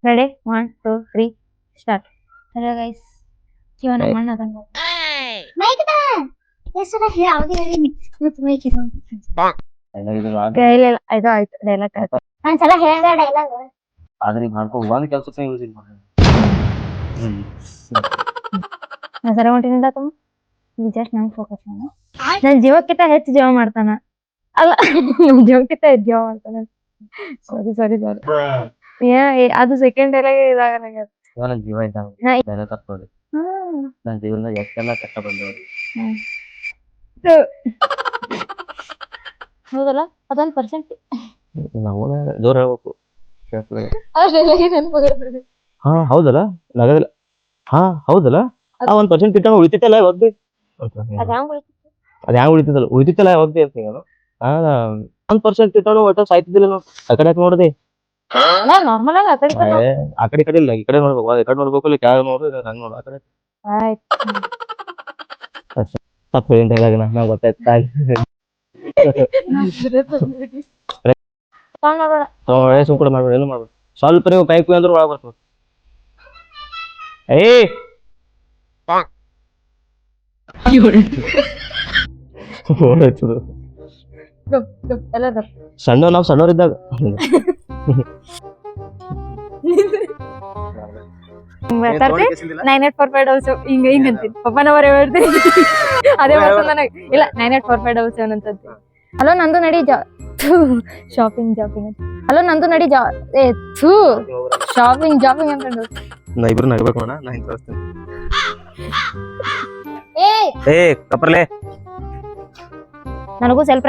Ready 1 2 3 start. Hello guys, ಇವ ನಮ್ಮ ಅಣ್ಣ ಅದಂಗ ಮೈಕ್ದ ಹೆಸರು ಯಾವ್ದು ಹೇಳಿ ಮಿಕ್ಸ್ ಮೈಕಿದು ಕೈಲಿಲ್ಲ. ಆಯ್ತು ಆಯ್ತು, ಡೈಲಾಗ್ ಆಯ್ತು. ಒಂದ್ಸಲ ಹೇಳ್ದ ಡೈಲಾಗ್ ಆದ್ರೆ ಈಗ ಮಾಡ್ಕೊ ಒಂದ್ ಕೆಲ್ಸಕ್ಕೆ ಯೂಸ್ ಇಲ್ಲ ನಾ ಸರ ಹೊಂಟಿನಿಂದ ತುಂಬ ಜಸ್ಟ್ ನಂಗೆ ಫೋಕಸ್ ಮಾಡ. ನನ್ನ ಜೀವಕ್ಕಿಂತ ಹೆಚ್ಚು ಜೀವ ಮಾಡ್ತಾನ. ಅಲ್ಲ, ನಮ್ ಜೀವಕ್ಕಿಂತ ಹೆಚ್ಚು ಜೀವ ಮಾಡ್ತಾನ. ಸಾರಿ ಸಾರಿ ಸಾರಿ. ಅದು ಸೆಕೆಂಡ್ ಡೈಲಾಗ್ ಇದಾಗ ನನಗೆ ನನ್ನ ಜೀವ ಇದ್ದಾಗ ತಪ್ಪೋದು ನನ್ನ ಜೀವನ ಎಷ್ಟೆಲ್ಲ ಕಷ್ಟ ಬಂದವರು. ಹೌದಲ್ಲ, ಅದೊಂದು ಪರ್ಸೆಂಟ್ ನಾವು ಜೋರ್ ಹೇಳ್ಬೇಕು. ನೆನಪಾಗ. ಹಾ ಹೌದಲ್ಲ, ನಗದಿಲ್ಲ. ಹಾ ಹೌದಲ್ಲ, ಆ 1% ಇಟ್ಟಾಗ ಉಳಿತೈತಲ್ಲ ಯಾವಾಗ ಅದ್ ಹ್ಯಾಂಗ ಉಳಿತಿತ್ತಲ್ಲ ಯಾವಾಗ ಹೇಳ್ತೀನಿ. 1% ಇಟ್ಟಾಗ ಒಟ್ಟ ಸಾಯ್ತಿದ್ದಿಲ್ಲ ನಾವು. ಆ ಕಡೆ ನೋಡದೆ ನಾರ್ಮಲ್ ಆಗಿ ಆ ಕಡೆ ಇಲ್ಲ, ಈ ಕಡೆ ನೋಡ್ಬೇಕು. ಈ ಕಡೆ ನೋಡ್ಬೇಕು, ಇಲ್ಲಿ ಕೆಳಗೆ ನೋಡ್ಬೇಕು, ಹಂಗ ನೋಡು. ಆ ಕಡೆ ತಪ್ಪು ಹೇಳಿದಾಗ ನಾವು ಗೊತ್ತಾಯ್ತಾ ಸುಮ್ಕೂಡ ಮಾಡ್ಬೇಡ, ಏನು ಮಾಡ್ಬೇಡ. ಸ್ವಲ್ಪ ನೀವು ಕೈ ಕುಯ್ ಅಂದ್ರೆ ಒಳಗೆ ಬರ್ತದೆ. ನಾವು ಸಣ್ಣವರಿದ್ದಾಗ ಹಿಂಗ ಹಿಂಗಂತೀನಿ ಪಪ್ಪನವರೇ ಹೇಳ್ತೀನಿ. ಅದೇ ನನಗೆ ಇಲ್ಲ 984577 ಅಂತ. ಹಲೋ ನಂದು ನಡಿ ಶಾಪಿಂಗ್ ಅಂತ. ಹಲೋ ನಂದು ನಡಿ ಶಾಪಿಂಗ್ ಅನ್ಕೊಂಡು ನಾ ಇಬ್ರು ನಗಬೇಕು ಅಣ್ಣ. ನಾ ಹಿಂಗೆ ಕಳಿಸ್ತೇನೆ. ಕಪ್ಪರ್ಲೆ ನನಗೂ ಸೆಲ್ಫ್